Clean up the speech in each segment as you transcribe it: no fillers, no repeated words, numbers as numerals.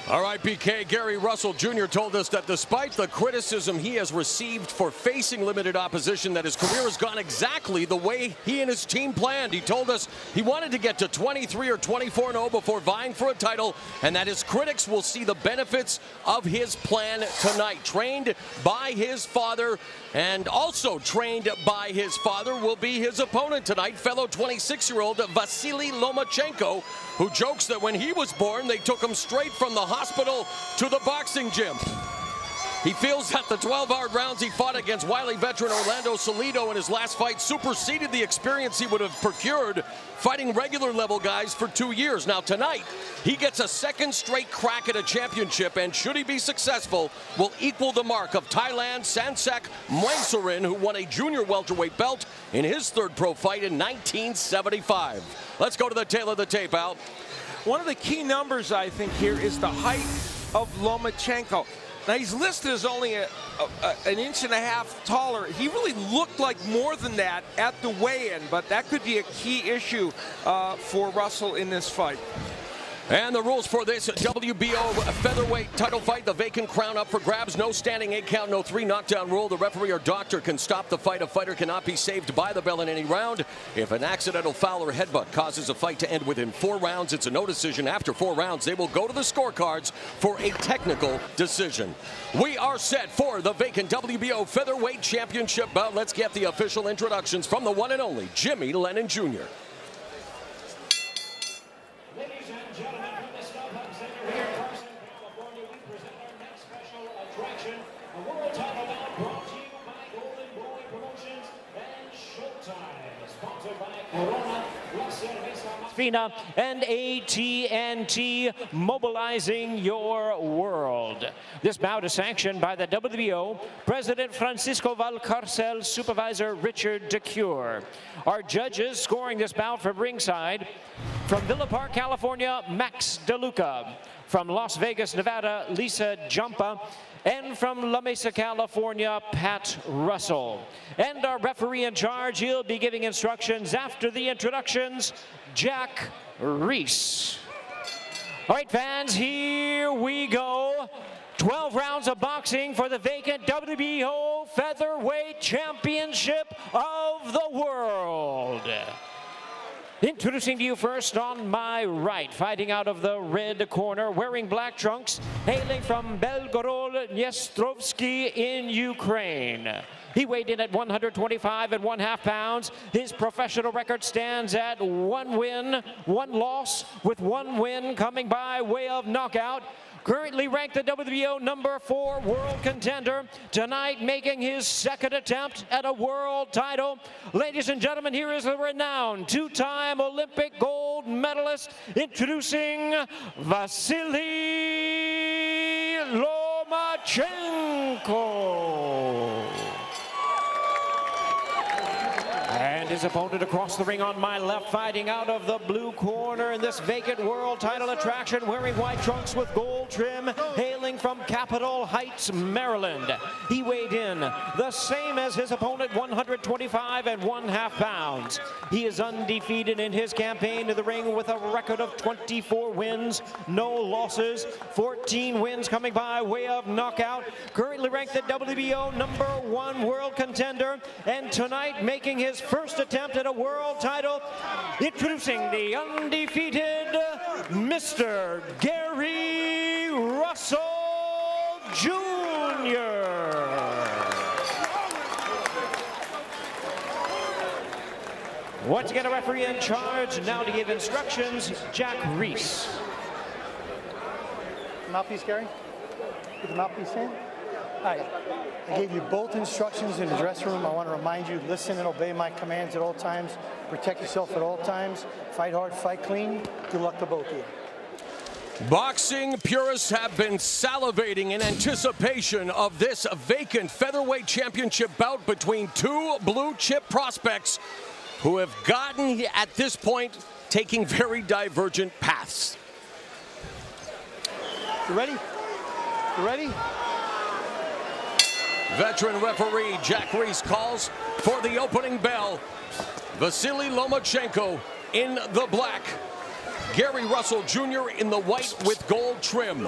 All right, BK, Gary Russell Jr. told us that despite the criticism he has received for facing limited opposition, that his career has gone exactly the way he and his team planned. He told us he wanted to get to 23 or 24-0 before vying for a title, and that his critics will see the benefits of his plan tonight. Trained by his father, and also trained by his father will be his opponent tonight, fellow 26-year-old Vasyl Lomachenko, who jokes that when he was born, they took him straight from the hospital to the boxing gym. He feels that the 12 hard rounds he fought against wily veteran Orlando Salido in his last fight superseded the experience he would have procured fighting regular level guys for 2 years. Now tonight, he gets a second straight crack at a championship, and should he be successful, will equal the mark of Thailand's Sansak Muangsurin, who won a junior welterweight belt in his third pro fight in 1975. Let's go to the tail of the tape, Al. One of the key numbers, I think, here is the height of Lomachenko. Now, he's listed as only an inch and a half taller. He really looked like more than that at the weigh-in, but that could be a key issue for Russell in this fight. And the rules for this WBO featherweight title fight, the vacant crown up for grabs. No standing 8 count, no 3 knockdown rule. The referee or doctor can stop the fight. A fighter cannot be saved by the bell in any round. If an accidental foul or headbutt causes a fight to end within 4 rounds, it's a no decision. After 4 rounds, they will go to the scorecards for a technical decision. We are set for the vacant WBO featherweight championship bout. Let's get the official introductions from the one and only Jimmy Lennon Jr. FINA and AT&T, mobilizing your world. This bout is sanctioned by the WBO, President Francisco Valcarcel, Supervisor Richard DeCure. Our judges scoring this bout from ringside, from Villa Park, California, Max DeLuca. From Las Vegas, Nevada, Lisa Jumpa. And from La Mesa, California, Pat Russell. And our referee in charge, he'll be giving instructions after the introductions, Jack Reese. All right, fans, here we go. 12 rounds of boxing for the vacant WBO Featherweight Championship of the World. Introducing to you first on my right, fighting out of the red corner, wearing black trunks, hailing from Belgorod-Dniestrovsky in Ukraine. He weighed in at 125½ pounds. His professional record stands at 1 win, 1 loss, with 1 win coming by way of knockout. Currently ranked the WBO #4 world contender. Tonight making his second attempt at a world title. Ladies and gentlemen, here is the renowned 2-time Olympic gold medalist, introducing Vasyl Lomachenko. And his opponent across the ring on my left, fighting out of the blue corner in this vacant world title attraction, wearing white trunks with gold trim, hailing from Capitol Heights, Maryland. He weighed in the same as his opponent, 125½ pounds. He is undefeated in his campaign to the ring with a record of 24 wins, no losses, 14 wins coming by way of knockout. Currently ranked the WBO #1 world contender, and tonight making his first attempt at a world title, introducing the undefeated Mr. Gary Russell Jr. Once again, a referee in charge, now to give instructions, Jack Reese. Mouthpiece, Gary? Get the mouthpiece in. All right, I gave you both instructions in the dressing room. I want to remind you, listen and obey my commands at all times. Protect yourself at all times. Fight hard, fight clean. Good luck to both of you. Boxing purists have been salivating in anticipation of this vacant featherweight championship bout between 2 blue-chip prospects who have gotten, at this point, taking very divergent paths. You ready? You ready? Veteran referee Jack Reese calls for the opening bell. Vasyl Lomachenko in the black. Gary Russell Jr. in the white with gold trim.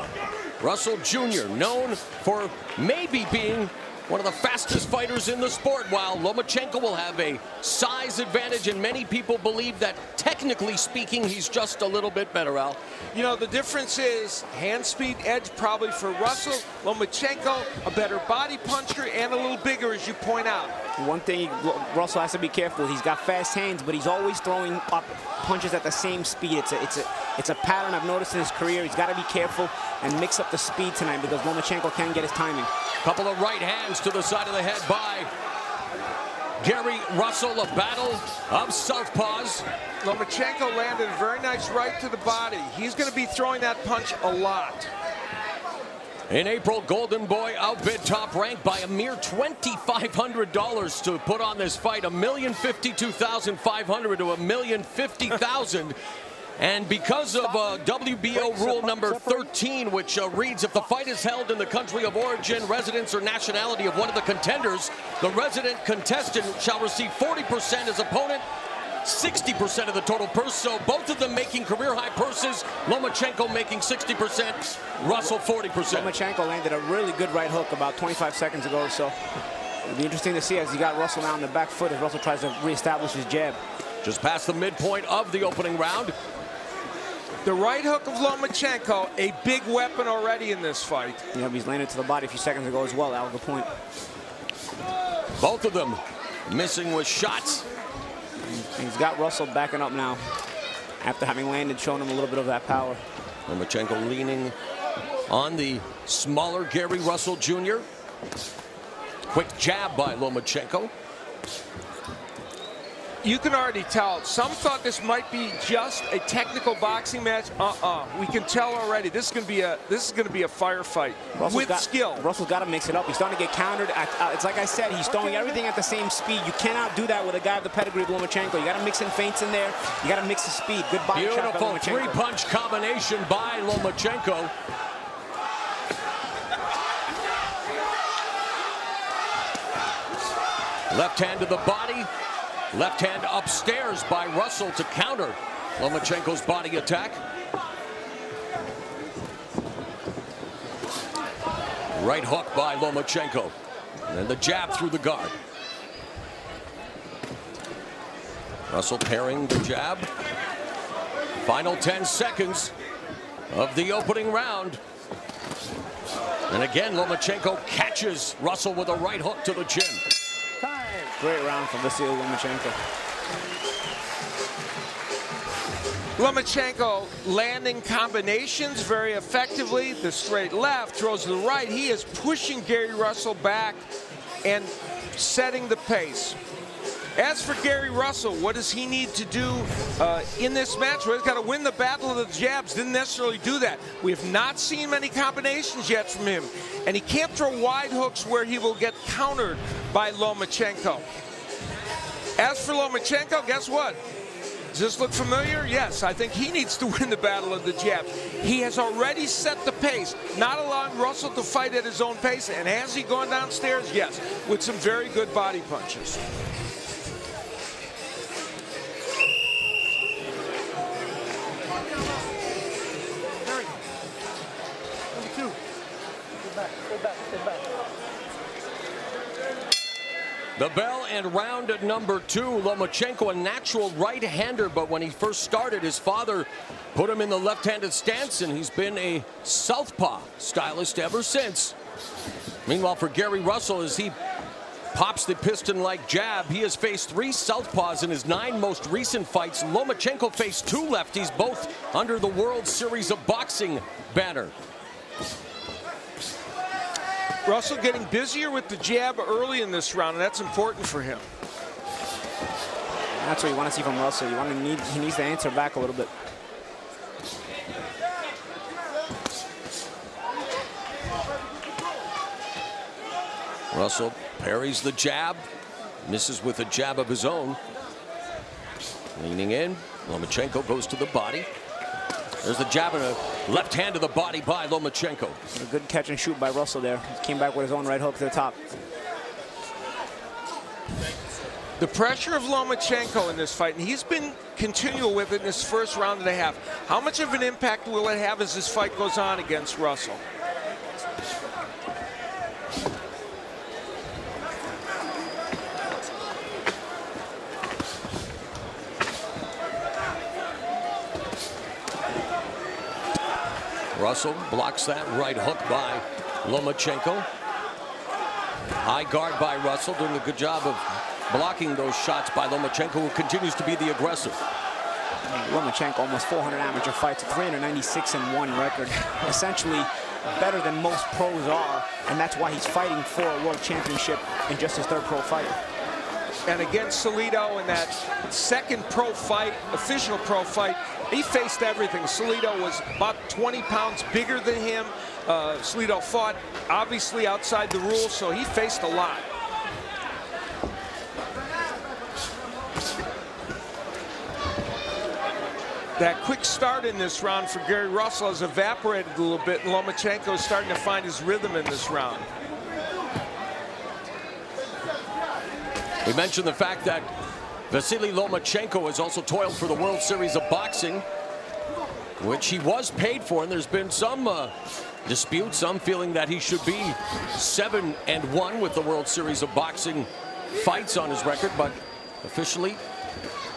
Russell Jr. known for maybe being one of the fastest fighters in the sport, while Lomachenko will have a size advantage, and many people believe that, technically speaking, he's just a little bit better, Al. You know, the difference is hand speed edge probably for Russell. Lomachenko, a better body puncher and a little bigger, as you point out. One thing Russell has to be careful. He's got fast hands, but he's always throwing up punches at the same speed. It's a pattern I've noticed in his career. He's got to be careful and mix up the speed tonight because Lomachenko can get his timing. Couple of right hands to the side of the head by Gary Russell. A battle of southpaws. Lomachenko landed a very nice right to the body. He's going to be throwing that punch a lot. In April, Golden Boy outbid Top Rank by a mere $2,500 to put on this fight. $1,052,500 to $1,050,000. And because of WBO rule number 13, which reads, if the fight is held in the country of origin, residence, or nationality of one of the contenders, the resident contestant shall receive 40% as opponent, 60% of the total purse. So both of them making career-high purses. Lomachenko making 60%, Russell 40%. Lomachenko landed a really good right hook about 25 seconds ago, so it'll be interesting to see as he got Russell now on the back foot as Russell tries to reestablish his jab. Just past the midpoint of the opening round. The right hook of Lomachenko, a big weapon already in this fight. Yeah, he's landed to the body a few seconds ago as well. Al, good point. Both of them missing with shots. He's got Russell backing up now after having landed, showing him a little bit of that power. Lomachenko leaning on the smaller Gary Russell Jr. Quick jab by Lomachenko. You can already tell. Some thought this might be just a technical boxing match. We can tell already. This is going to be a firefight with skill. Russell's got to mix it up. He's starting to get countered. It's like I said, he's throwing everything at the same speed. You cannot do that with a guy of the pedigree of Lomachenko. You got to mix in feints in there. You got to mix the speed. Good body shot by Beautiful Lomachenko. three-punch combination by Lomachenko. Left hand to the body. Left hand upstairs by Russell to counter Lomachenko's body attack. Right hook by Lomachenko. And the jab through the guard. Russell parrying the jab. Final 10 seconds of the opening round. And again, Lomachenko catches Russell with a right hook to the chin. Great round from Vasyl Lomachenko. Lomachenko landing combinations very effectively. The straight left, throws to the right. He is pushing Gary Russell back and setting the pace. As for Gary Russell, what does he need to do in this match? Well, he's got to win the battle of the jabs. Didn't necessarily do that. We have not seen many combinations yet from him. And he can't throw wide hooks where he will get countered by Lomachenko. As for Lomachenko, guess what? Does this look familiar? Yes, I think he needs to win the battle of the jabs. He has already set the pace, not allowing Russell to fight at his own pace. And has he gone downstairs? Yes, with some very good body punches. The bell and round at number 2. Lomachenko, a natural right-hander, but when he first started, his father put him in the left-handed stance, and he's been a southpaw stylist ever since. Meanwhile, for Gary Russell, as he pops the piston-like jab, he has faced 3 southpaws in his 9 most recent fights. Lomachenko faced 2 lefties, both under the World Series of Boxing banner. Russell getting busier with the jab early in this round, and that's important for him. That's what you want to see from Russell. He needs to answer back a little bit. Russell parries the jab, misses with a jab of his own. Leaning in, Lomachenko goes to the body. There's the jab and a left hand to the body by Lomachenko. A good catch and shoot by Russell there. He came back with his own right hook to the top. The pressure of Lomachenko in this fight, and he's been continual with it in his first round and a half. How much of an impact will it have as this fight goes on against Russell? Russell blocks that right hook by Lomachenko. High guard by Russell, doing a good job of blocking those shots by Lomachenko, who continues to be the aggressor. Lomachenko, almost 400 amateur fights, a 396-1 record. Essentially better than most pros are, and that's why he's fighting for a world championship in just his third pro fight. And against Salido in that second pro fight, official pro fight, he faced everything. Salido was about 20 pounds bigger than him. Salido fought obviously outside the rules, so he faced a lot. That quick start in this round for Gary Russell has evaporated a little bit, and Lomachenko is starting to find his rhythm in this round. We mentioned the fact that Vasyl Lomachenko has also toiled for the World Series of Boxing, which he was paid for, and there's been some dispute, some feeling that he should be 7-1 with the World Series of Boxing fights on his record, but officially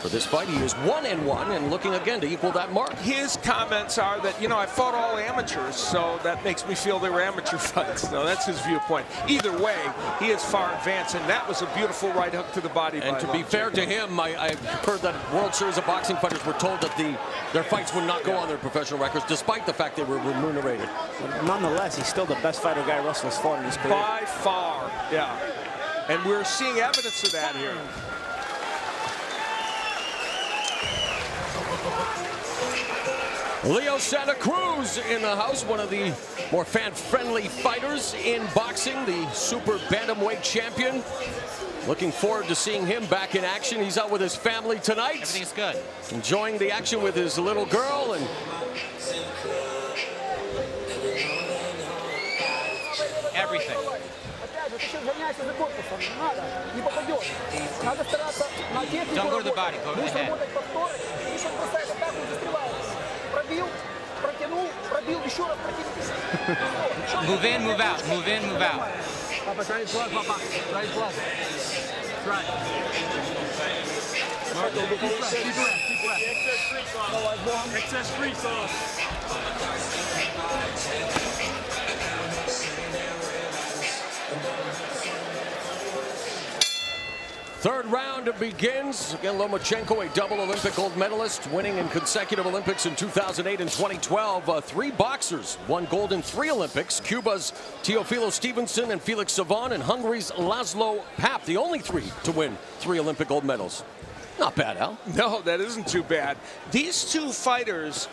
for this fight he is 1-1 and looking again to equal that mark. His comments are that, you know, I fought all amateurs, so that makes me feel they were amateur fights. So that's his viewpoint. Either way, he is far advanced, and that was a beautiful right hook to the body. And to be fair to him, I've heard that World Series of Boxing fighters were told that their fights would not go on their professional records, despite the fact they were remunerated. But nonetheless, he's still the best fighter Guy Russell has fought in his career. By far, yeah. And we're seeing evidence of that here. Leo Santa Cruz in the house, one of the more fan-friendly fighters in boxing, the super bantamweight champion. Looking forward to seeing him back in action. He's out with his family tonight. Everything's good. Enjoying the action with his little girl. And Everything. Don't go to the body, go to the head. Move in, move out, move in, move out. third round begins. Again, Lomachenko, a double Olympic gold medalist, winning in consecutive Olympics in 2008 and 2012. Three boxers won gold in 3 Olympics. Cuba's Teofilo Stevenson and Felix Savon, and Hungary's Laszlo Papp, the only 3 to win 3 Olympic gold medals. Not bad, Al. No, that isn't too bad. These two fighters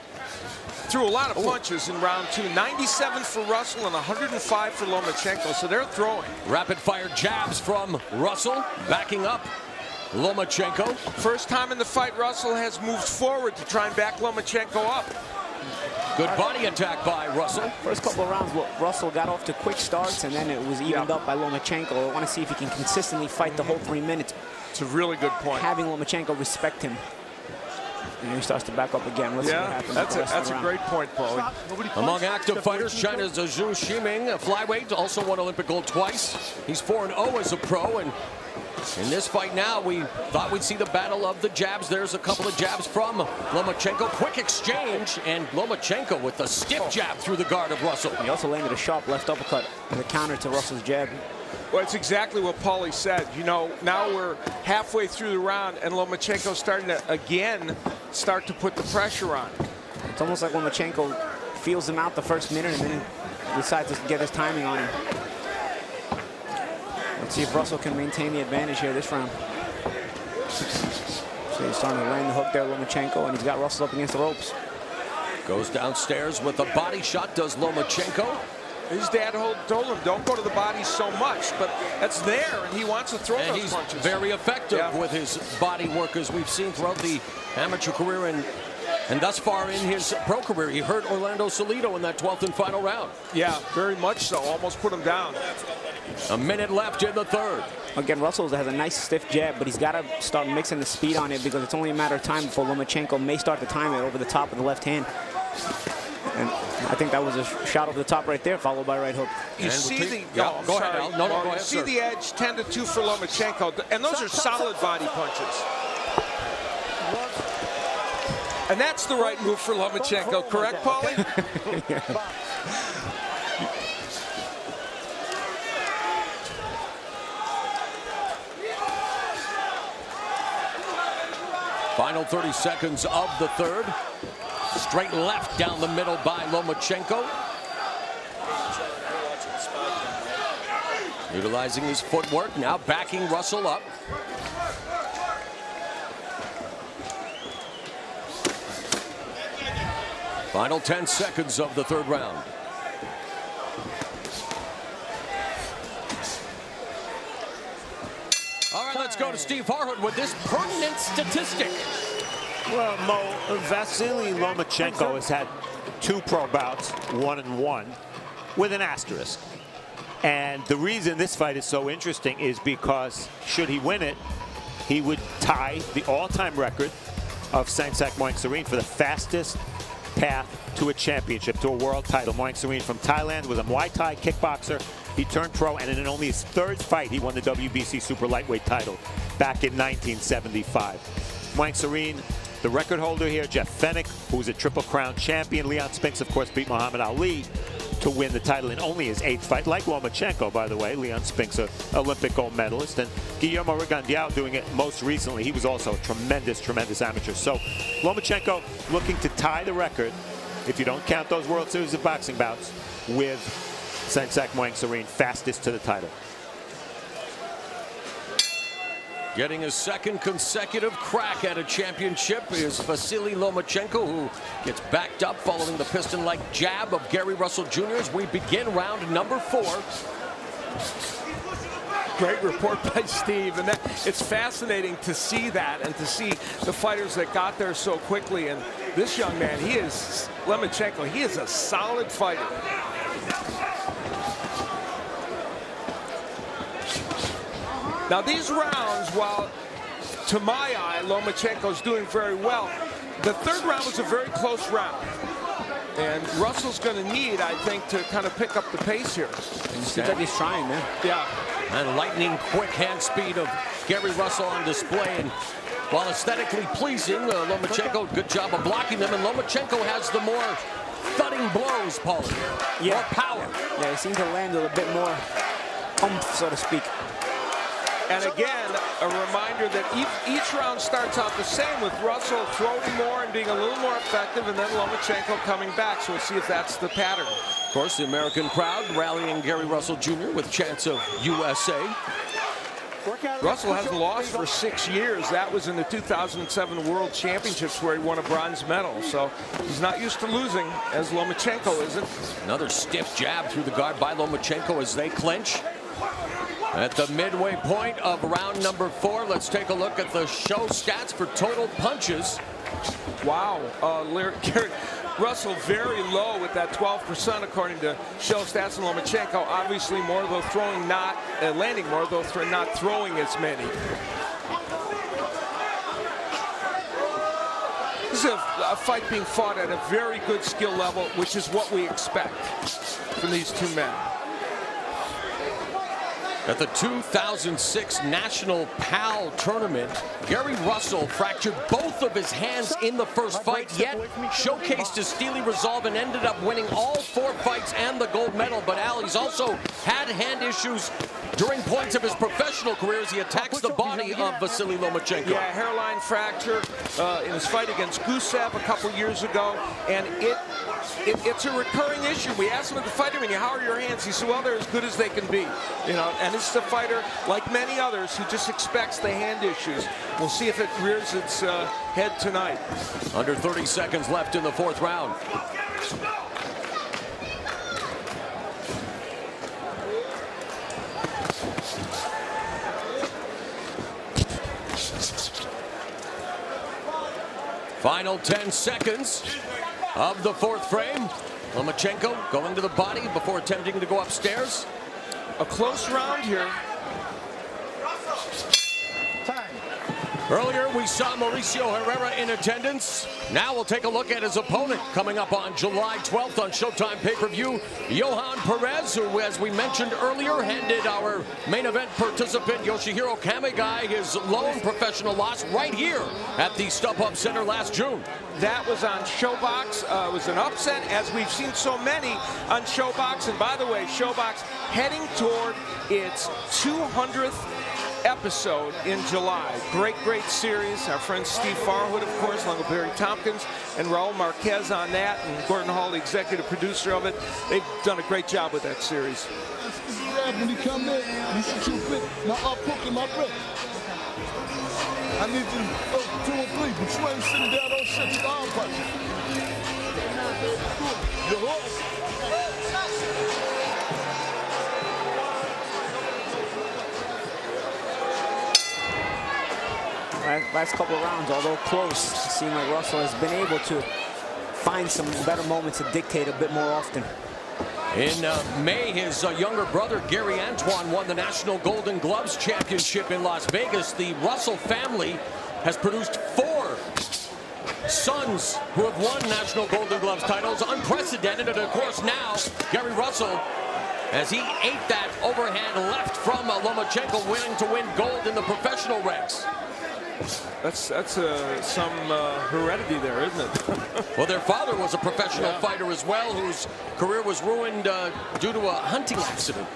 threw a lot of punches in round 2. 97 for Russell and 105 for Lomachenko, so they're throwing. Rapid-fire jabs from Russell, backing up Lomachenko. First time in the fight, Russell has moved forward to try and back Lomachenko up. Good body attack by Russell. First couple of rounds, Russell got off to quick starts, and then it was evened up by Lomachenko. I want to see if he can consistently fight the whole 3 minutes. It's a really good point. Having Lomachenko respect him. And he starts to back up again. Let's see what happens. That's a great point, Paulie. Among active fighters, China's Zhu Shiming, a flyweight, also won Olympic gold twice. He's 4-0 as a pro, and in this fight now, we thought we'd see the battle of the jabs. There's a couple of jabs from Lomachenko. Quick exchange, and Lomachenko with a stiff jab through the guard of Russell. He also landed a sharp left uppercut as a counter to Russell's jab. Well, it's exactly what Paulie said. You know, now we're halfway through the round, and Lomachenko's starting to, again, start to put the pressure on. It's almost like Lomachenko feels him out the first minute and then decides to get his timing on him. Let's see if Russell can maintain the advantage here this round. So he's starting to land the hook there, Lomachenko, and he's got Russell up against the ropes. Goes downstairs with a body shot, does Lomachenko. His dad told him, don't go to the body so much, but that's there, and he wants to throw those punches. And he's very effective with his body work, as we've seen throughout the amateur career in And thus far in his pro career, he hurt Orlando Salido in that 12th and final round. Yeah, very much so. Almost put him down. A minute left in the third. Again, Russell has a nice stiff jab, but he's got to start mixing the speed on it because it's only a matter of time before Lomachenko may start to time it over the top of the left hand. And I think that was a shot over the top right there, followed by a right hook. You see the go ahead, Al. No, go ahead, see sir. the edge 10-2 for Lomachenko, and those are solid body punches. And that's the right move for Lomachenko, correct, Paulie? Final 30 seconds of the third. Straight left down the middle by Lomachenko. Utilizing his footwork, now backing Russell up. Final 10 seconds of the third round. All right, let's go to Steve Harhood with this pertinent statistic. Well, Mo, Vasyl Lomachenko has had 2 pro bouts, 1-1, with an asterisk. And the reason this fight is so interesting is because should he win it, he would tie the all-time record of Sangsak Moingsareen for the fastest path to a championship, to a world title. Moingsareen from Thailand was a Muay Thai kickboxer. He turned pro, and in only his 3rd fight, he won the WBC super lightweight title back in 1975. Moingsareen, the record holder here, Jeff Fennick, who's a Triple Crown champion. Leon Spinks, of course, beat Muhammad Ali to win the title in only his 8th fight. Like Lomachenko, by the way. Leon Spinks, an Olympic gold medalist. And Guillermo Rigondeaux doing it most recently. He was also a tremendous, tremendous amateur. So Lomachenko looking to tie the record, if you don't count those World Series of Boxing bouts, with Sangsak Moingsareen, fastest to the title. Getting his 2nd consecutive crack at a championship is Vasyl Lomachenko, who gets backed up following the piston-like jab of Gary Russell Jr. as we begin round number 4. Great report by Steve, and it's fascinating to see that and to see the fighters that got there so quickly. And this young man, Lomachenko, he is a solid fighter. Now these rounds, while to my eye, Lomachenko's doing very well, the 3rd round was a very close round. And Russell's going to need, I think, to kind of pick up the pace here. Seems like he's trying, man. Yeah. And lightning quick hand speed of Gary Russell on display. And while aesthetically pleasing, Lomachenko, good job of blocking them. And Lomachenko has the more thudding blows, Paulie. Yeah. More power. Yeah, he seems to land with a bit more oomph, so to speak. And again, a reminder that each round starts out the same, with Russell throwing more and being a little more effective, and then Lomachenko coming back. So we'll see if that's the pattern. Of course, the American crowd rallying Gary Russell Jr. with chants of USA. Russell hasn't lost for 6 years. That was in the 2007 World Championships where he won a bronze medal. So he's not used to losing, as Lomachenko isn't. Another stiff jab through the guard by Lomachenko as they clinch. At the midway point of round number 4, let's take a look at the show stats for total punches. Wow. Russell very low with that 12% according to show stats, and Lomachenko obviously more, though throwing not, landing more, though not throwing as many. This is a fight being fought at a very good skill level, which is what we expect from these 2 men. At the 2006 National PAL Tournament, Gary Russell fractured both of his hands in the first fight, yet showcased his steely resolve and ended up winning all 4 fights and the gold medal. But Al, he's also had hand issues during points of his professional career as he attacks the body of Vasyl Lomachenko. Yeah, hairline fracture in his fight against Gusev a couple years ago, and it's a recurring issue. We asked him at the fight ring, how are your hands? He said, well, they're as good as they can be. You know, and this is a fighter, like many others, who just expects the hand issues. We'll see if it rears its head tonight. Under 30 seconds left in the 4th round. Final 10 seconds of the fourth frame. Lomachenko going to the body before attempting to go upstairs. A close round here. Time. Earlier, we saw Mauricio Herrera in attendance. Now we'll take a look at his opponent coming up on July 12th on Showtime pay-per-view. Johan Perez, who, as we mentioned earlier, handed our main event participant Yoshihiro Kamegai his lone professional loss right here at the StubHub Center last June. That was on ShowBox. It was an upset, as we've seen so many on ShowBox. And by the way, ShowBox heading toward its 200th episode in July. Great series. Our friend Steve Farhood, of course, along with Barry Tompkins and Raul Marquez on that, and Gordon Hall, the executive producer of it. They've done a great job with that series. When you come in, you should shoot quick. My hook and my break. I need you to go 2 or 3, but you ain't sitting down on shit. You arm punching. The hook. Last couple of rounds, although close, it seemed like Russell has been able to find some better moments to dictate a bit more often. In May, his younger brother, Gary Antoine, won the National Golden Gloves Championship in Las Vegas. The Russell family has produced 4 sons who have won National Golden Gloves titles. Unprecedented, and of course now, Gary Russell, as he ate that overhand left from Lomachenko, willing to win gold in the professional ranks. That's some heredity there, isn't it? Well, their father was a professional fighter as well, whose career was ruined due to a hunting accident.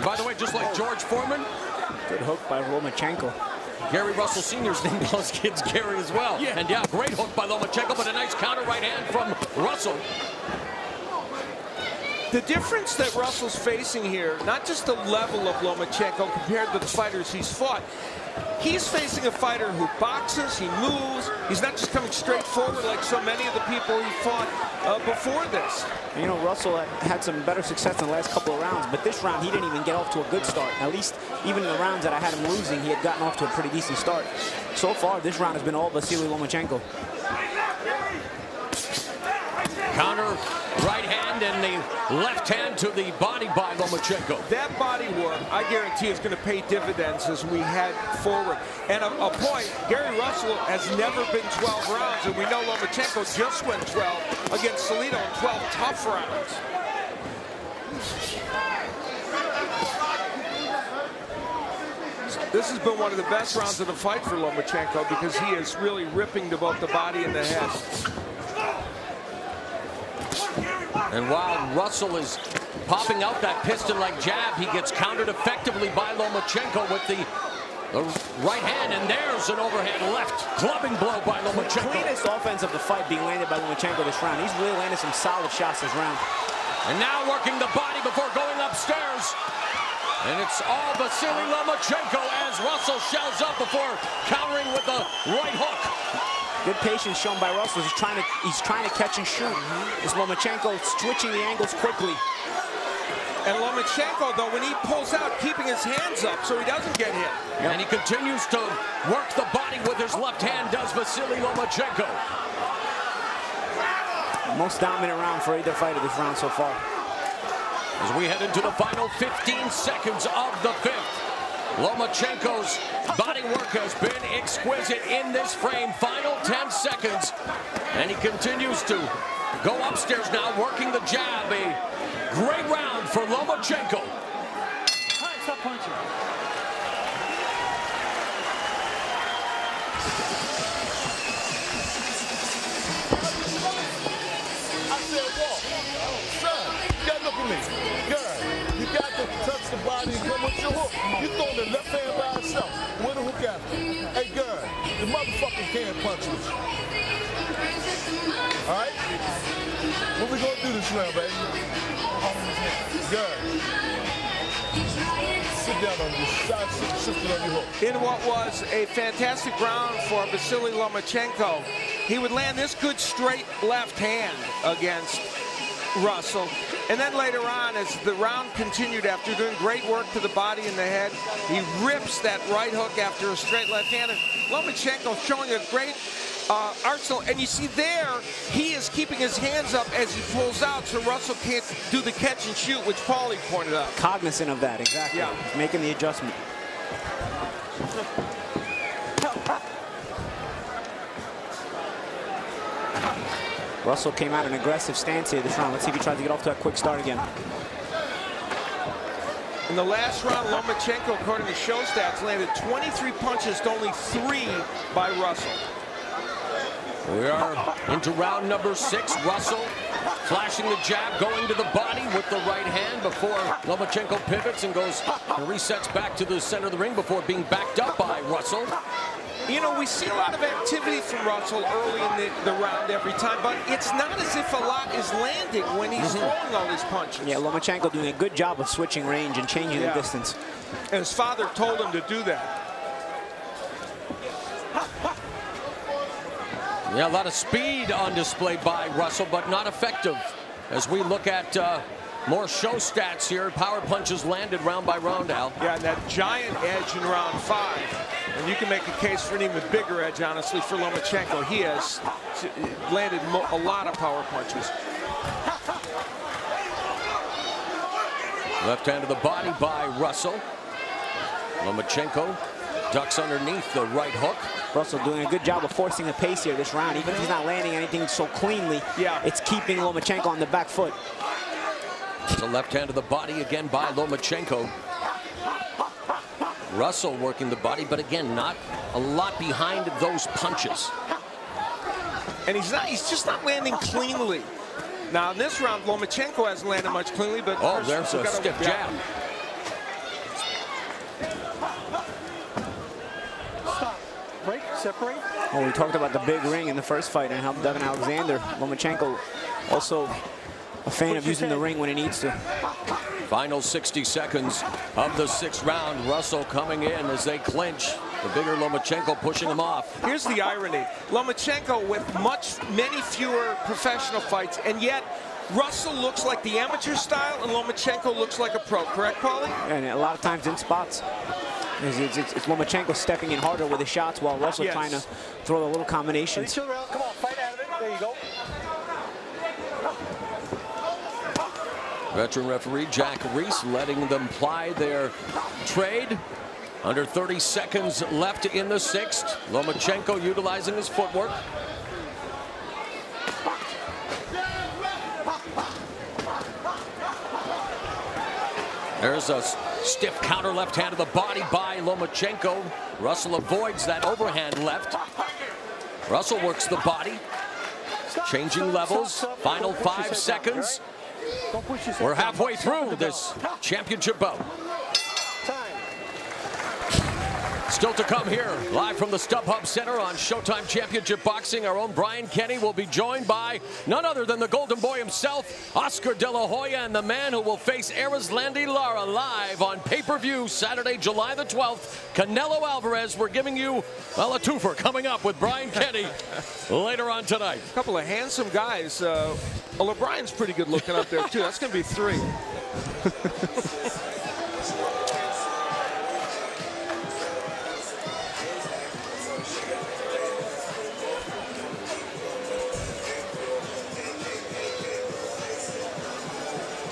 By the way, just like George Foreman, Good hook by Lomachenko. Gary Russell Sr.'s named all his kids Gary as well. Yeah. And yeah, great hook by Lomachenko, but a nice counter right hand from Russell. The difference that Russell's facing here, not just the level of Lomachenko compared to the fighters he's fought, he's facing a fighter who boxes, he moves, he's not just coming straight forward like so many of the people he fought before this. You know, Russell had some better success in the last couple of rounds, but this round he didn't even get off to a good start. At least even in the rounds that I had him losing, he had gotten off to a pretty decent start. So far, this round has been all Vasyl Lomachenko. Counter right hand and the left hand to the body by Lomachenko. That body work, I guarantee, is going to pay dividends as we head forward. And a point, Gary Russell has never been 12 rounds, and we know Lomachenko just went 12 against Salido in 12 tough rounds. This has been one of the best rounds of the fight for Lomachenko because he is really ripping to both the body and the head. And while Russell is popping out that piston-like jab, he gets countered effectively by Lomachenko with the right hand, and there's an overhand left clubbing blow by Lomachenko. Cleanest offense of the fight being landed by Lomachenko this round. He's really landed some solid shots this round. And now working the body before going upstairs. And it's all Vasyl Lomachenko as Russell shells up before countering with the right hook. Good patience shown by Russell. He's trying to catch and shoot. Is Lomachenko switching the angles quickly. And Lomachenko, though, when he pulls out, keeping his hands up so he doesn't get hit. Yep. And he continues to work the body with his left hand, does Vasyl Lomachenko. Most dominant round for either fighter this round so far. As we head into the final 15 seconds of the fifth. Lomachenko's body work has been exquisite in this frame. Final 10 seconds. And he continues to go upstairs now, working the jab. A great round for Lomachenko. Stop punching. I said walk. Son, you gotta look at me. Girl, you got to touch the body and come with your hook. You throwing the left hand by itself. With a hook after. Hey girl, the motherfucker can't punch with you. Alright? What we gonna do this round, baby? Girl. Sit down on this side, sit on your hook. In what was a fantastic round for Vasyl Lomachenko, he would land this good straight left hand against Russell. And then later on, as the round continued, after doing great work to the body and the head, he rips that right hook after a straight left hand. And Lomachenko showing a great arsenal. And you see there, he is keeping his hands up as he pulls out, so Russell can't do the catch and shoot, which Paulie pointed out. Cognizant of that, exactly. Yeah. He's making the adjustment. Russell came out in an aggressive stance here this round. Let's see if he tries to get off to a quick start again. In the last round, Lomachenko, according to show stats, landed 23 punches to only 3 by Russell. We are into round number 6. Russell flashing the jab, going to the body with the right hand before Lomachenko pivots and goes and resets back to the center of the ring before being backed up by Russell. You know, we see a lot of activity from Russell early in the round every time, but it's not as if a lot is landing when he's throwing all these punches. Yeah, Lomachenko doing a good job of switching range and changing the distance. And his father told him to do that. Yeah, a lot of speed on display by Russell, but not effective. As we look at more show stats here, power punches landed round by round, Al. Yeah, and that giant edge in round 5. And you can make a case for an even bigger edge, honestly, for Lomachenko. He has landed a lot of power punches. Left hand to the body by Russell. Lomachenko ducks underneath the right hook. Russell doing a good job of forcing the pace here this round. Even if he's not landing anything so cleanly, it's keeping Lomachenko on the back foot. It's a left hand to the body again by Lomachenko. Russell working the body, but again, not a lot behind those punches. And he's just not landing cleanly. Now, in this round, Lomachenko hasn't landed much cleanly, but... Oh, there's a stiff jab. Stop. Break. Separate. Oh, we talked about the big ring in the first fight and how Devin Alexander, Lomachenko, also a fan of using the ring when he needs to. Final 60 seconds of the 6th round. Russell coming in as they clinch. The bigger Lomachenko pushing him off. Here's the irony. Lomachenko with many fewer professional fights, and yet Russell looks like the amateur style and Lomachenko looks like a pro. Correct, Paulie? And a lot of times in spots. It's Lomachenko stepping in harder with his shots while Russell trying to throw the little combinations. Come on, fight out of it. There you go. Veteran referee Jack Reese letting them ply their trade. Under 30 seconds left in the 6th. Lomachenko utilizing his footwork. There's a stiff counter left hand to the body by Lomachenko. Russell avoids that overhand left. Russell works the body. Changing levels. Final 5 seconds. We're halfway through this championship bout. Still to come here, live from the StubHub Center on Showtime Championship Boxing. Our own Brian Kenny will be joined by none other than the Golden Boy himself, Oscar De La Hoya, and the man who will face Erislandy Lara live on pay-per-view Saturday, July the 12th. Canelo Alvarez. We're giving you, well, a twofer coming up with Brian Kenny later on tonight. A couple of handsome guys. O'Brien's pretty good looking up there, too. That's going to be 3.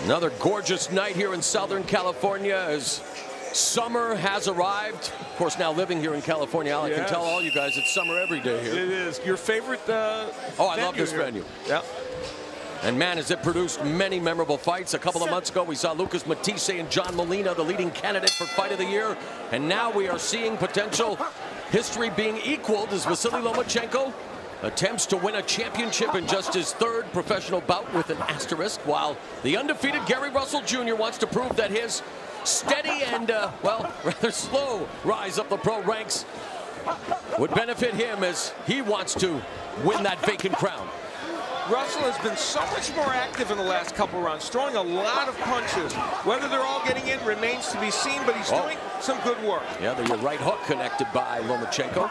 Another gorgeous night here in Southern California as summer has arrived. Of course, now living here in California, Al, I can tell all you guys it's summer every day here. It is. Your favorite Oh, I love this venue. Yeah. And man, has it produced many memorable fights. A couple of months ago, we saw Lucas Matisse and John Molina, the leading candidate for Fight of the Year. And now we are seeing potential history being equaled as Vasyl Lomachenko attempts to win a championship in just his 3rd professional bout with an asterisk, while the undefeated Gary Russell Jr. wants to prove that his steady and, well, rather slow rise up the pro ranks would benefit him as he wants to win that vacant crown. Russell has been so much more active in the last couple rounds, throwing a lot of punches. Whether they're all getting in remains to be seen, but he's doing some good work. Yeah, the right hook connected by Lomachenko.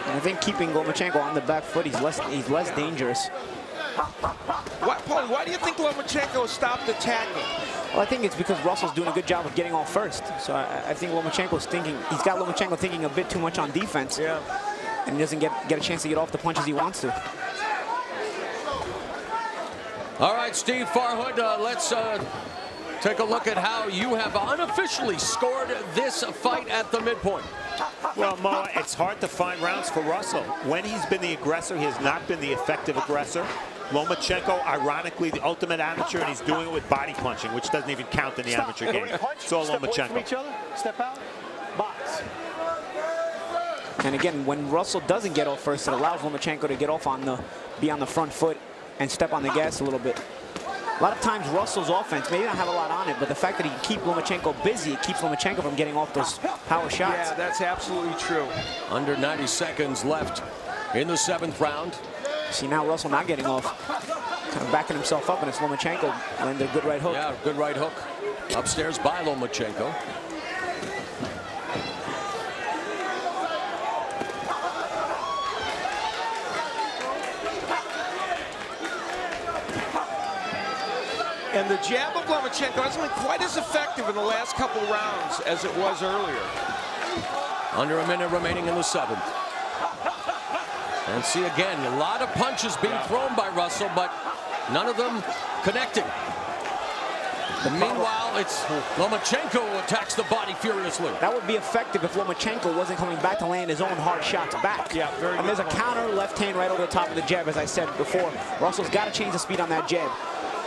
And I think keeping Lomachenko on the back foot, he's less dangerous. Paulie, why do you think Lomachenko stopped attacking? Well, I think it's because Russell's doing a good job of getting off first. So I think Lomachenko's thinking, he's got Lomachenko thinking a bit too much on defense. Yeah. And he doesn't get a chance to get off the punches he wants to. All right, Steve Farhood, let's take a look at how you have unofficially scored this fight at the midpoint. Well, Mo, it's hard to find rounds for Russell. When he's been the aggressor, he has not been the effective aggressor. Lomachenko, ironically, the ultimate amateur, and he's doing it with body punching, which doesn't even count in the amateur game. It's all Step away from Lomachenko. each other. Step out. Box. And again, when Russell doesn't get off first, it allows Lomachenko to get off be on the front foot and step on the gas a little bit. A lot of times Russell's offense may not have a lot on it, but the fact that he can keep Lomachenko busy, it keeps Lomachenko from getting off those power shots. Yeah, that's absolutely true. Under 90 seconds left in the 7th round. See, now Russell not getting off, kind of backing himself up, and it's Lomachenko landed a good right hook. Yeah, good right hook. Upstairs by Lomachenko. And the jab of Lomachenko hasn't been quite as effective in the last couple rounds as it was earlier. Under a minute remaining in the 7th. And see again, a lot of punches being thrown by Russell, but none of them connecting. Meanwhile, it's Lomachenko who attacks the body furiously. That would be effective if Lomachenko wasn't coming back to land his own hard shots back. Yeah, very and there's a good. counter left hand right over the top of the jab, as I said before. Russell's got to change the speed on that jab.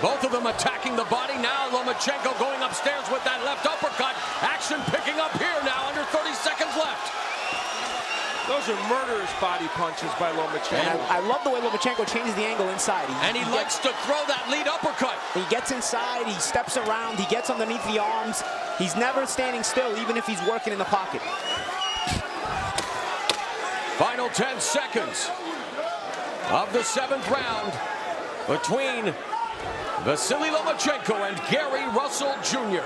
Both of them attacking the body. Now Lomachenko going upstairs with that left uppercut. Action picking up here now, under 30 seconds left. Those are murderous body punches by Lomachenko. And I love the way Lomachenko changes the angle inside. And he likes to throw that lead uppercut. He gets inside, he steps around, he gets underneath the arms. He's never standing still, even if he's working in the pocket. Final 10 seconds of the 7th round between Vasyl Lomachenko and Gary Russell Jr.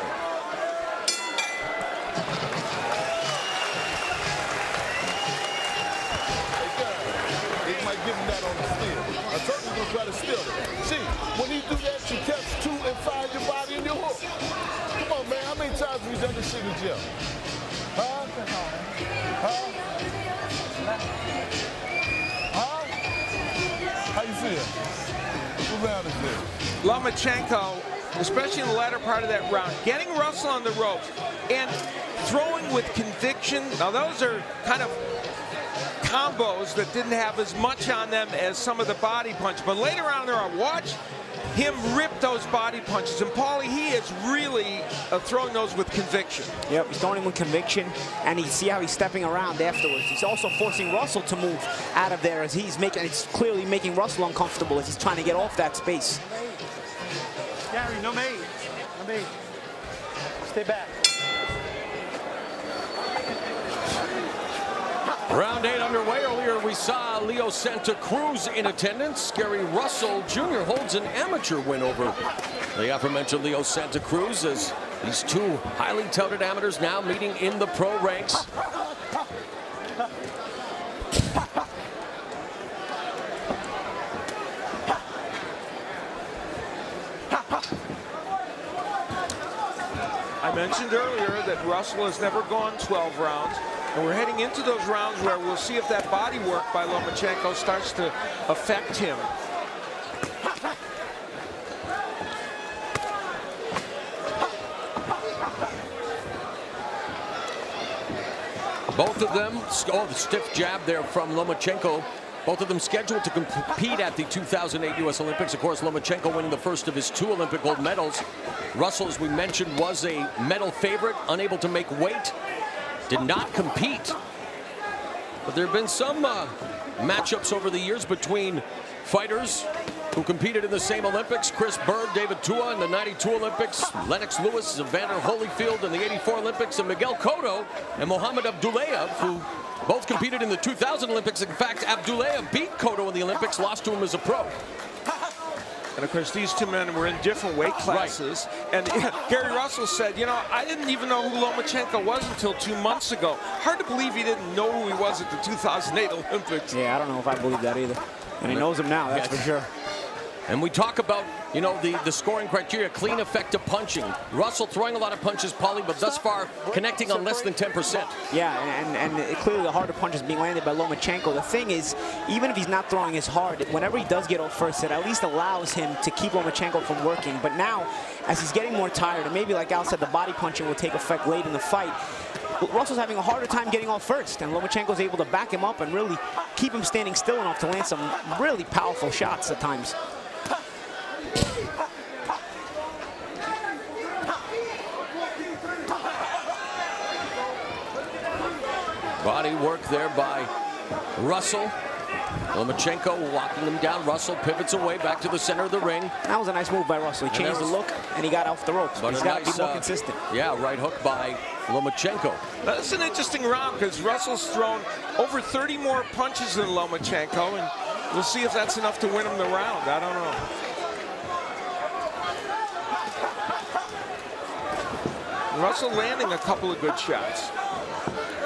He might give him that on the steal. I told you he's gonna try to steal it. See, when you do that, you catch 2 and find your body in your hook. Come on, man. How many times have we done this shit in jail? Huh? Huh? Huh? How you feel? What round is this? Lomachenko, especially in the latter part of that round, getting Russell on the ropes and throwing with conviction. Now those are kind of combos that didn't have as much on them as some of the body punches. But later on there, I watched him rip those body punches. And Paulie, he is really throwing those with conviction. Yep, he's throwing him with conviction, and you see how he's stepping around afterwards. He's also forcing Russell to move out of there as it's clearly making Russell uncomfortable as he's trying to get off that space. Gary, no mate. No mate. Stay back. Round 8 underway. Earlier we saw Leo Santa Cruz in attendance. Gary Russell Jr. holds an amateur win over the aforementioned Leo Santa Cruz, as these two highly touted amateurs now meeting in the pro ranks. I mentioned earlier that Russell has never gone 12 rounds. And we're heading into those rounds where we'll see if that body work by Lomachenko starts to affect him. Both of them, the stiff jab there from Lomachenko. Both of them scheduled to compete at the 2008 U.S. Olympics. Of course, Lomachenko winning the first of his 2 Olympic gold medals. Russell, as we mentioned, was a medal favorite, unable to make weight. Did not compete. But there have been some matchups over the years between fighters who competed in the same Olympics. Chris Bird, David Tua in the 92 Olympics. Lennox Lewis, Evander Holyfield in the 84 Olympics. And Miguel Cotto and Mohamed Abdullayev, who both competed in the 2000 Olympics. In fact, Abdullayev beat Cotto in the Olympics, lost to him as a pro. And of course, these two men were in different weight classes. Right. And Gary Russell said, you know, I didn't even know who Lomachenko was until 2 months ago. Hard to believe he didn't know who he was at the 2008 Olympics. Yeah, I don't know if I believe that either. And he knows him now, that's for sure. And we talk about, you know, the scoring criteria, clean, effective punching. Russell throwing a lot of punches, Paulie, but thus far connecting on less than 10%. Yeah, and clearly the harder punch is being landed by Lomachenko. The thing is, even if he's not throwing as hard, whenever he does get off first, it at least allows him to keep Lomachenko from working. But now, as he's getting more tired, and maybe like Al said, the body punching will take effect late in the fight, Russell's having a harder time getting off first, and Lomachenko's able to back him up and really keep him standing still enough to land some really powerful shots at times. Body work there by Russell. Lomachenko walking him down. Russell pivots away back to the center of the ring. That was a nice move by Russell. He changed the look, and he got off the ropes. But he's got to be more consistent. Yeah, right hook by Lomachenko. That's an interesting round because Russell's thrown over 30 more punches than Lomachenko, and we'll see if that's enough to win him the round. I don't know. Russell landing a couple of good shots.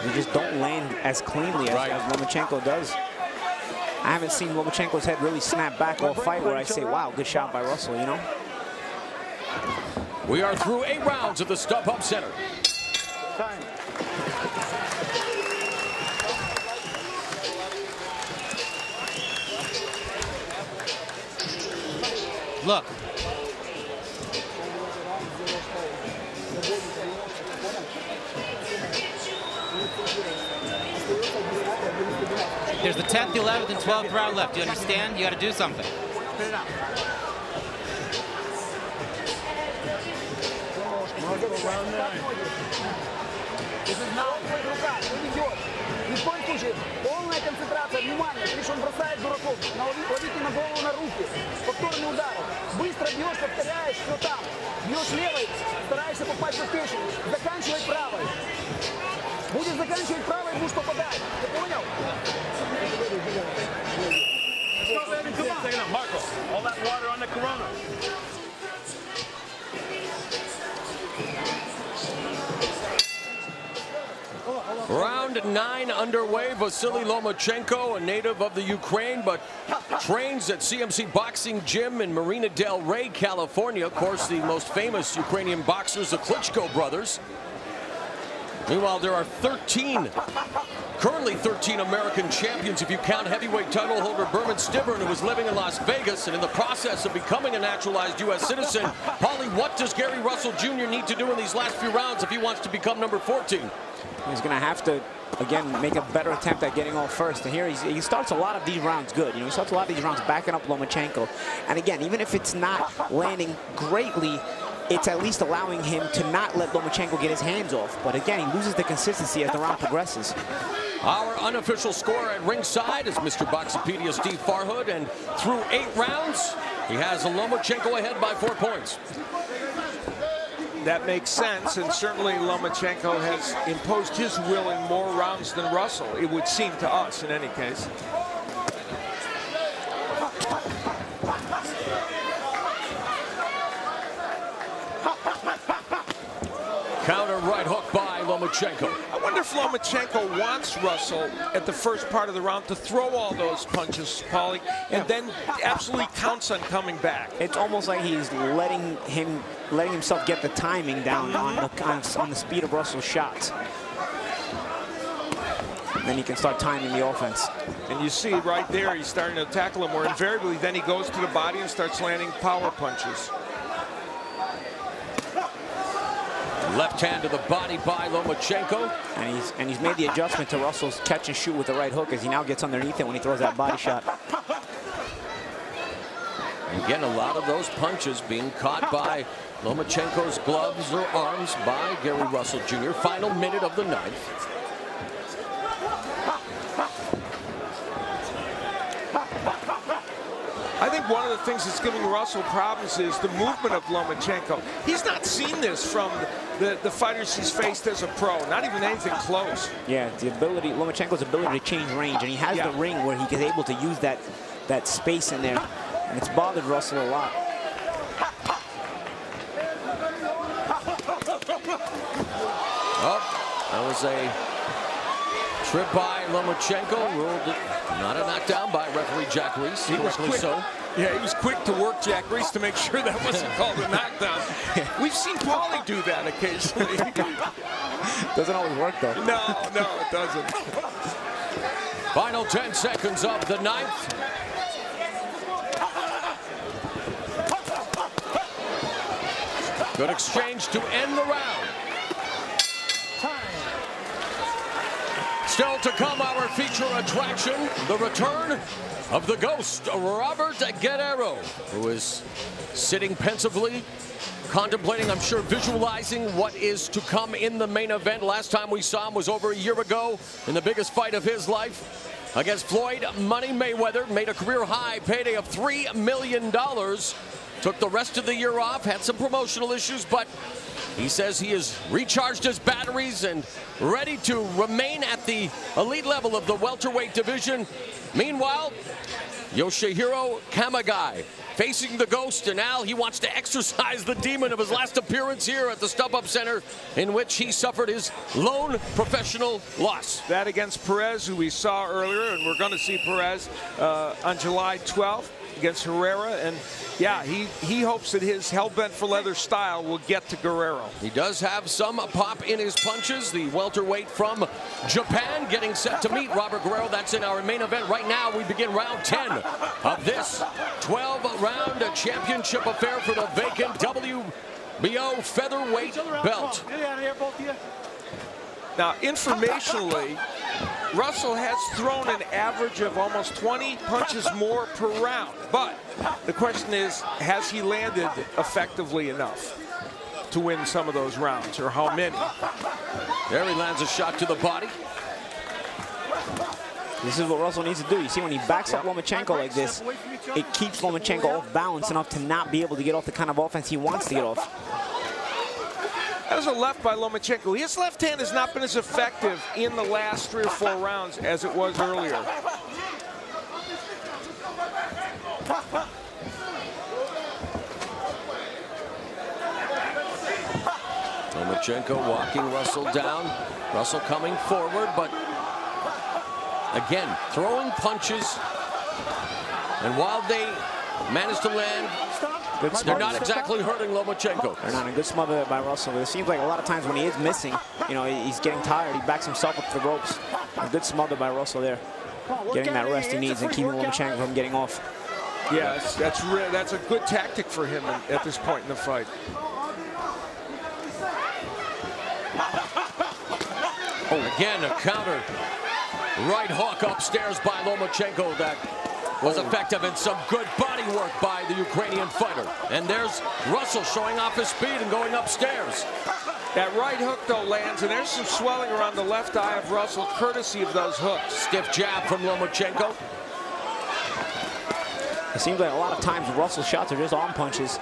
They just don't land as cleanly as Lomachenko does. I haven't seen Lomachenko's head really snap back all fight where I say, wow, good shot by Russell, you know? We are through 8 rounds at the StubHub Center. Look. There's the 10th, 11th, and 12th round left. You understand? You got to do something. Ни в коем случае полная концентрация, внимание, причем бросает дураков, ловите на голову, на руки, повторный удар, быстро бьешь, повторяешь, все там, бьешь левой, стараешься попасть в печень, заканчивай правой. Будешь заканчивать правой, будешь попадать, ты понял? Marco, all that water on the Corona. Round 9 underway. Vasyl Lomachenko, a native of the Ukraine, but trains at CMC Boxing Gym in Marina del Rey, California. Of course, the most famous Ukrainian boxers, the Klitschko brothers. Meanwhile, there are currently 13 American champions if you count heavyweight title holder Berman Stiverne, who was living in Las Vegas and in the process of becoming a naturalized U.S. citizen. Paulie, what does Gary Russell Jr. need to do in these last few rounds if he wants to become number 14? He's going to have to, again, make a better attempt at getting off first. And here he starts a lot of these rounds good. You know, he starts a lot of these rounds backing up Lomachenko. And again, even if it's not landing greatly, it's at least allowing him to not let Lomachenko get his hands off. But again, he loses the consistency as the round progresses. Our unofficial score at ringside is Mr. Boxopedia Steve Farhood, and through 8 rounds, he has Lomachenko ahead by 4 points. That makes sense, and certainly Lomachenko has imposed his will in more rounds than Russell, it would seem to us in any case. Counter right hook by Lomachenko. I wonder if Lomachenko wants Russell at the first part of the round to throw all those punches, Paulie, and then absolutely counts on coming back. It's almost like he's letting himself get the timing down on the speed of Russell's shots. And then he can start timing the offense. And you see right there, he's starting to tackle him more invariably. Then he goes to the body and starts landing power punches. Left hand to the body by Lomachenko. And he's made the adjustment to Russell's catch and shoot with the right hook as he now gets underneath it when he throws that body shot. Again, a lot of those punches being caught by Lomachenko's gloves or arms by Gary Russell Jr. Final minute of the 9th. I think one of the things that's giving Russell problems is the movement of Lomachenko. He's not seen this from the fighters he's faced as a pro, not even anything close. Yeah, Lomachenko's ability to change range, and he has the ring where he is able to use that space in there, and it's bothered Russell a lot. Oh, that was a trip by Lomachenko, ruled not a knockdown by referee Jack Reese. He was quick. So. Yeah, he was quick to work Jack Reese to make sure that wasn't called a knockdown. We've seen Paulie do that occasionally. Doesn't always work, though. No, it doesn't. Final 10 seconds of the ninth. Good exchange to end the round. Still to come, our feature attraction, the return of the ghost, Robert Guerrero, who is sitting pensively, contemplating, I'm sure, visualizing what is to come in the main event. Last time we saw him was over a year ago in the biggest fight of his life against Floyd Money Mayweather. Made a career-high payday of $3 million. Took the rest of the year off, had some promotional issues, but he says he has recharged his batteries and ready to remain at the elite level of the welterweight division. Meanwhile, Yoshihiro Kamagai facing the ghost, and now he wants to exorcise the demon of his last appearance here at the Stub Up Center, in which he suffered his lone professional loss. That against Perez, who we saw earlier, and we're going to see Perez on July 12th against Herrera. And yeah, he hopes that his hell-bent for leather style will get to Guerrero. He does have some pop in his punches. The welterweight from Japan getting set to meet Robert Guerrero. That's in our main event. Right now, we begin round 10 of this 12-round championship affair for the vacant WBO featherweight belt. Now, informationally, Russell has thrown an average of almost 20 punches more per round. But the question is, has he landed effectively enough to win some of those rounds, or how many? There he lands a shot to the body. This is what Russell needs to do. You see, when he backs up Lomachenko like this, it keeps Lomachenko off balance enough to not be able to get off the kind of offense he wants to get off. That was a left by Lomachenko. His left hand has not been as effective in the last 3 or 4 rounds as it was earlier. Lomachenko walking Russell down. Russell coming forward, but again, throwing punches. And while they manage to land, they're not exactly hurting Lomachenko. They're not. A good smother by Russell. It seems like a lot of times when he is missing, you know, he's getting tired. He backs himself up to the ropes. A good smother by Russell there. Getting that rest he needs and keeping Lomachenko from getting off. Yeah, that's a good tactic for him at this point in the fight. Oh, again, a counter right hook upstairs by Lomachenko that was effective, and some good body work by the Ukrainian fighter. And there's Russell showing off his speed and going upstairs. That right hook, though, lands, and there's some swelling around the left eye of Russell, courtesy of those hooks. Stiff jab from Lomachenko. It seems like a lot of times Russell's shots are just arm punches.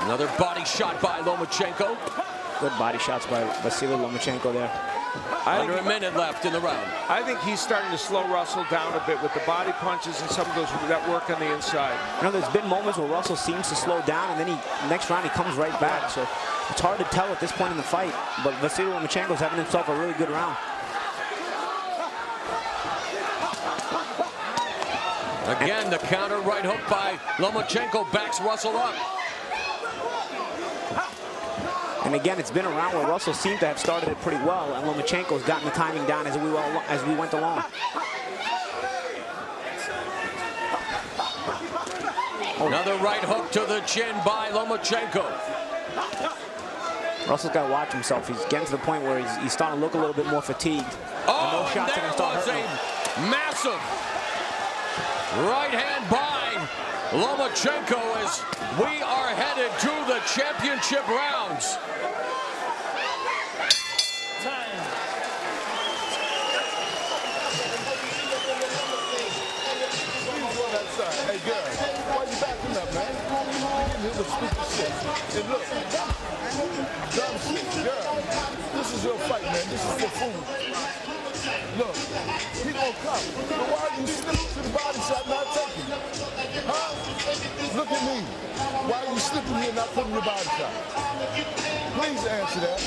Another body shot by Lomachenko. Good body shots by Vasyl Lomachenko there. Under a minute left in the round. I think he's starting to slow Russell down a bit with the body punches and some of those that work on the inside. You know, there's been moments where Russell seems to slow down, and then next round he comes right back. So it's hard to tell at this point in the fight. But Vasyl Lomachenko's having himself a really good round. Again, the counter right hook by Lomachenko backs Russell up. And again, it's been a round where Russell seemed to have started it pretty well, and Lomachenko's gotten the timing down as we went along. Another right hook to the chin by Lomachenko. Russell's got to watch himself. He's getting to the point where he's starting to look a little bit more fatigued. Oh, and there was a massive right hand by Lomachenko as we are headed to the championship rounds. Hey, girl, why you backing up, man? You little stupid shit. Hey, look, dumb shit, girl. This is your fight, man. This is for food. Look, he gonna come. But why are you slipping to the body shot not taking? Huh? Look at me. Why are you slipping here not putting your body shot? Please answer that.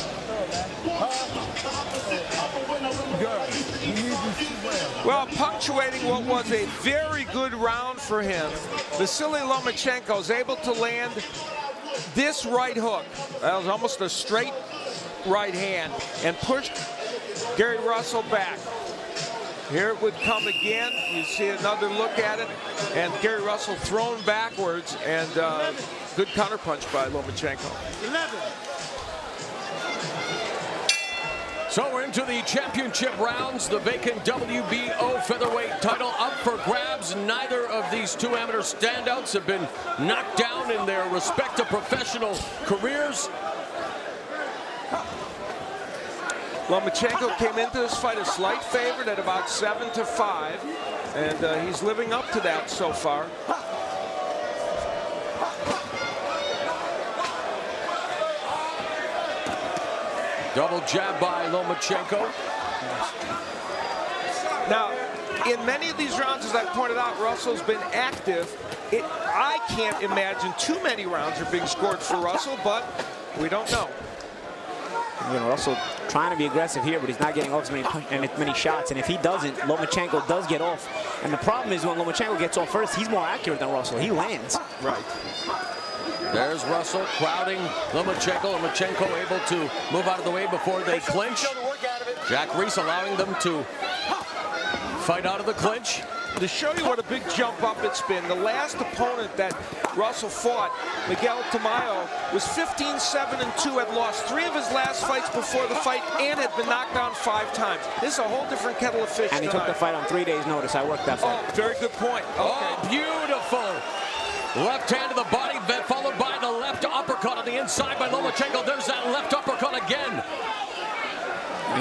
Good. You need these 2 rounds. Well, punctuating what was a very good round for him, Vasyl Lomachenko is able to land this right hook. That was almost a straight right hand and pushed Gary Russell back. Here it would come again. You see another look at it, and Gary Russell thrown backwards, and good counterpunch by Lomachenko. 11. So we're into the championship rounds. The vacant WBO featherweight title up for grabs. Neither of these 2 amateur standouts have been knocked down in their respective professional careers. Lomachenko came into this fight a slight favorite at about 7-5, and he's living up to that so far. Double jab by Lomachenko. Now, in many of these rounds, as I pointed out, Russell's been active. I can't imagine too many rounds are being scored for Russell, but we don't know. You know, Russell trying to be aggressive here, but he's not getting off as many shots. And if he doesn't, Lomachenko does get off. And the problem is when Lomachenko gets off first, he's more accurate than Russell. He lands. Right. There's Russell crowding Lomachenko. Lomachenko able to move out of the way before they clinch. Jack Reese allowing them to fight out of the clinch. To show you what a big jump up it's been, the last opponent that Russell fought, Miguel Tamayo, was 15-7-2, had lost 3 of his last fights before the fight and had been knocked down 5 times. This is a whole different kettle of fish. And he took the fight on 3 days' notice. I worked that fight. Oh, very good point. Okay. Oh, beautiful. Left hand to the body, followed by the left uppercut on the inside by Lomachenko. There's that left uppercut again.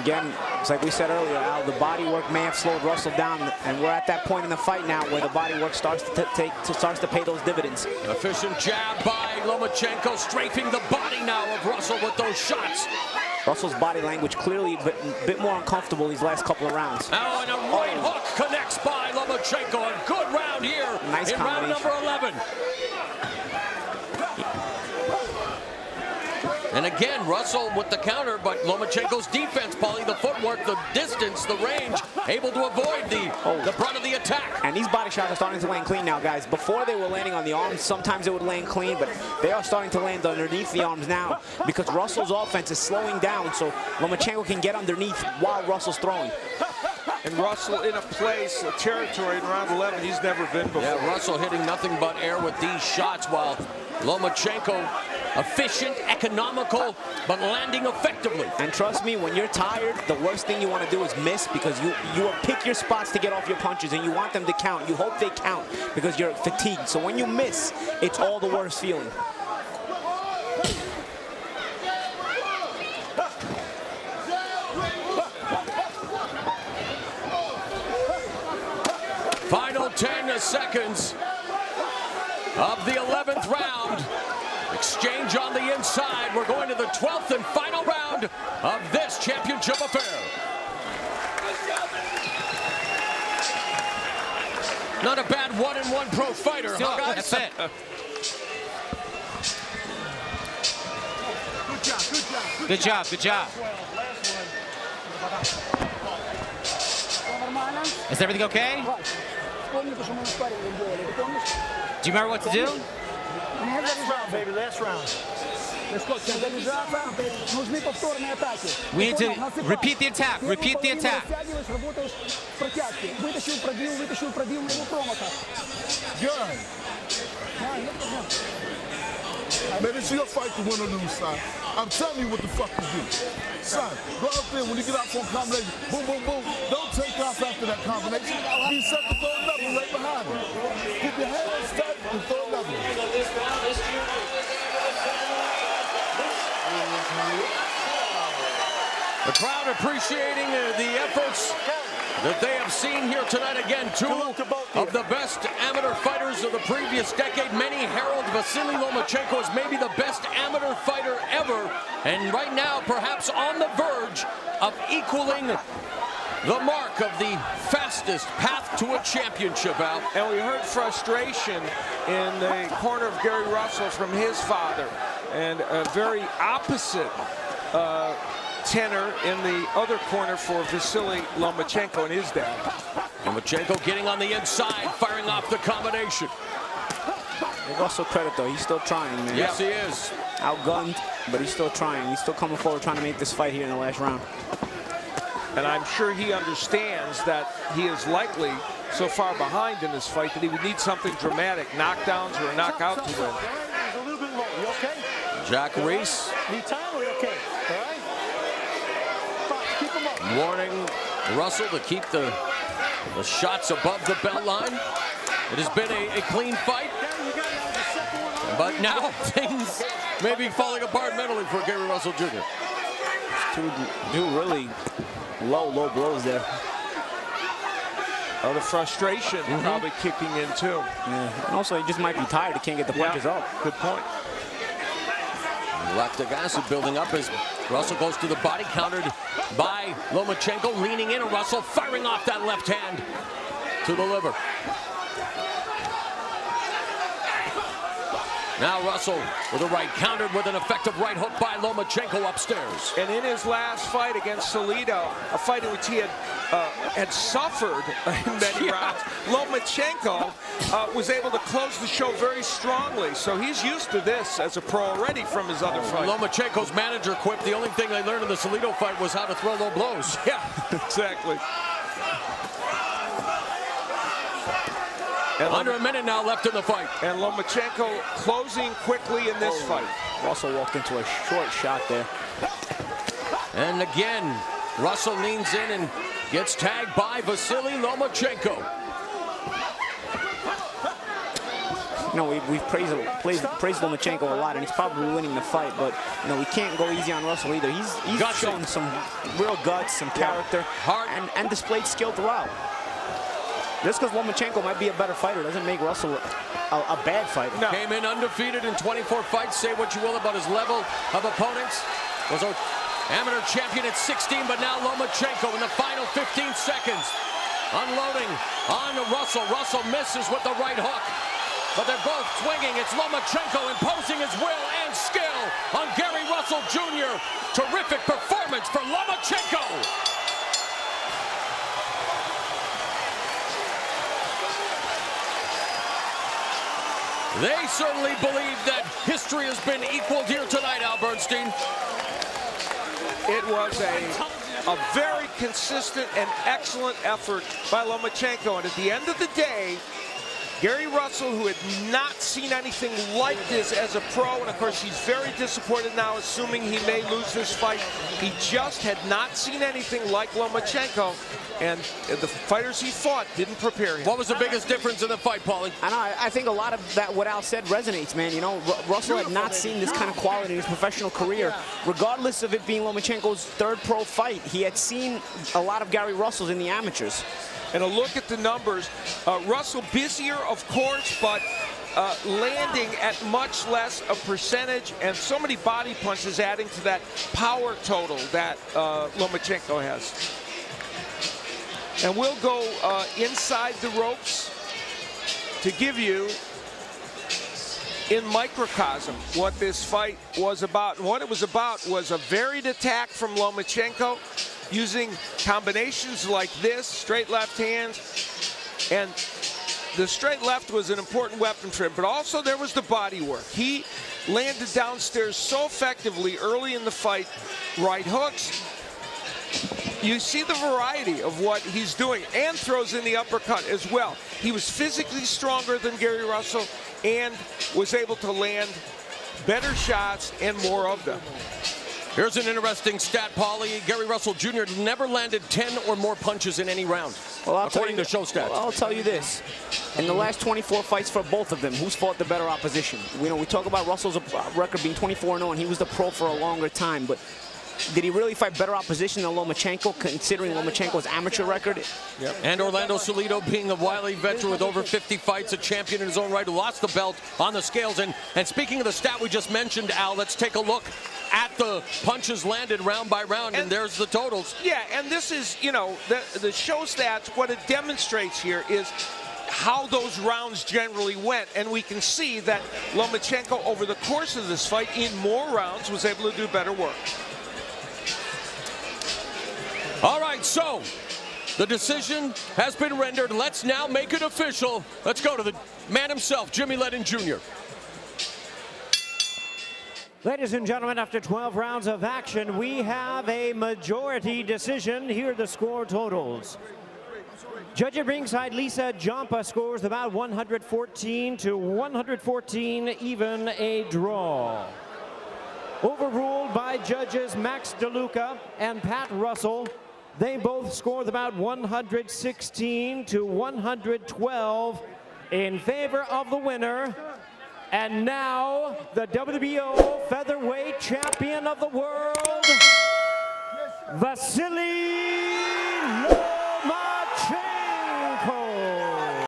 Again, it's like we said earlier, Al, the body work may have slowed Russell down, and we're at that point in the fight now where the body work starts to pay those dividends. Efficient jab by Lomachenko, strafing the body now of Russell with those shots. Russell's body language clearly a bit more uncomfortable these last couple of rounds. Now, and a right hook connects by Lomachenko. A good round here Nice in round number 11. And again, Russell with the counter, but Lomachenko's defense, Paulie, the footwork, the distance, the range, able to avoid the brunt of the attack. And these body shots are starting to land clean now, guys. Before they were landing on the arms, sometimes they would land clean, but they are starting to land underneath the arms now because Russell's offense is slowing down, so Lomachenko can get underneath while Russell's throwing. And Russell in a place, a territory in round 11 he's never been before. Yeah, Russell hitting nothing but air with these shots, while Lomachenko efficient, economical, but landing effectively. And trust me, when you're tired, the worst thing you want to do is miss, because you pick your spots to get off your punches and you want them to count. You hope they count because you're fatigued. So when you miss, it's all the worst feeling. Final 10 seconds of the 11th round. Exchange on the inside. We're going to the 12th and final round of this championship affair. Not a bad 1-1 pro fighter, huh, guys? That's it. Good job, good job. Is everything okay? Do you remember what to do? Last round, baby, last round. We need to repeat the attack. Repeat the attack. Good. Man, it's your fight to win or lose, son. I'm telling you what the fuck to do. Son, go out there when you get out for a combination. Boom, boom, boom. Don't take off after that combination. Be set to throw another right behind him. Keep your hands tight and throw another. The crowd appreciating the efforts that they have seen here tonight. Again, two of the best amateur fighters of the previous decade. Many herald Vasyl Lomachenko as maybe the best amateur fighter ever, and right now perhaps on the verge of equaling the mark of the fastest path to a championship, Al. And we heard frustration in the corner of Gary Russell from his father, and a very opposite tenor in the other corner for Vasyl Lomachenko and his dad. Lomachenko getting on the inside, firing off the combination. Give Russell credit, though. He's still trying, man. Yes, he is. Outgunned, but he's still trying. He's still coming forward, trying to make this fight here in the last round. And I'm sure he understands that he is likely so far behind in this fight that he would need something dramatic, knockdowns or a knockout to win. He's a little bit low. You okay? Jack Reese. Need time or you okay? All right? Fine, keep him up. Warning Russell to keep the shots above the belt line. It has been a clean fight, but now things may be falling apart mentally for Gary Russell Jr. Two really low blows there. Oh, the frustration probably kicking in too. Yeah. And also, he just might be tired. He can't get the punches up. Good point. Lactic acid building up as Russell goes to the body, countered by Lomachenko, leaning in, and Russell firing off that left hand to the liver. Now Russell with a right, countered with an effective right hook by Lomachenko upstairs. And in his last fight against Salido, a fight in which he had suffered in many rounds, Lomachenko was able to close the show very strongly. So he's used to this as a pro already from his other fight. Lomachenko's manager quipped the only thing they learned in the Salido fight was how to throw low blows. Yeah, exactly. And Under a minute now left in the fight. And Lomachenko closing quickly in this fight. Russell walked into a short shot there. And again, Russell leans in and gets tagged by Vasyl Lomachenko. You know, we've praised Lomachenko a lot, and he's probably winning the fight, but, you know, we can't go easy on Russell either. He's shown some real guts, some character, and displayed skill throughout. Just because Lomachenko might be a better fighter doesn't make Russell a bad fighter. No. Came in undefeated in 24 fights. Say what you will about his level of opponents. Was an amateur champion at 16, but now Lomachenko in the final 15 seconds. Unloading on Russell. Russell misses with the right hook. But they're both swinging. It's Lomachenko imposing his will and skill on Gary Russell Jr. Terrific performance for Lomachenko. They certainly believe that history has been equaled here tonight, Al Bernstein. It was a very consistent and excellent effort by Lomachenko. And at the end of the day, Gary Russell, who had not seen anything like this as a pro, and of course he's very disappointed now, assuming he may lose this fight. He just had not seen anything like Lomachenko, and the fighters he fought didn't prepare him. What was the biggest difference in the fight, Paulie? I think a lot of that, what Al said, resonates, man. You know, Russell had not seen this kind of quality in his professional career. Regardless of it being Lomachenko's third pro fight, he had seen a lot of Gary Russells in the amateurs. And a look at the numbers, Russell busier, of course, but landing at much less a percentage, and so many body punches adding to that power total that Lomachenko has. And we'll go inside the ropes to give you, in microcosm, what this fight was about. And what it was about was a varied attack from Lomachenko, using combinations like this, straight left hands, and the straight left was an important weapon for him, but also there was the body work. He landed downstairs so effectively early in the fight, right hooks. You see the variety of what he's doing, and throws in the uppercut as well. He was physically stronger than Gary Russell and was able to land better shots and more of them. Here's an interesting stat, Paulie. Gary Russell Jr. never landed 10 or more punches in any round, according to show stats. I'll tell you this. In the last 24 fights for both of them, who's fought the better opposition? You know, we talk about Russell's record being 24-0, and he was the pro for a longer time, but did he really fight better opposition than Lomachenko, considering Lomachenko's amateur record? Yep. And Orlando Salido, being a wily veteran with over 50 fights, a champion in his own right, who lost the belt on the scales. And speaking of the stat we just mentioned, Al, let's take a look at the punches landed round by round, and there's the totals. Yeah, and this is, you know, the show stats, what it demonstrates here is how those rounds generally went, and we can see that Lomachenko over the course of this fight in more rounds was able to do better work. All right, so the decision has been rendered. Let's now make it official. Let's go to the man himself, Jimmy Ledden Jr. Ladies and gentlemen, after 12 rounds of action, we have a majority decision. Here are the score totals. Judge at ringside, Lisa Jampa scores about 114 to 114, even a draw. Overruled by judges Max DeLuca and Pat Russell. They both scored about 116 to 112 in favor of the winner. And now, the WBO featherweight champion of the world, Vasyl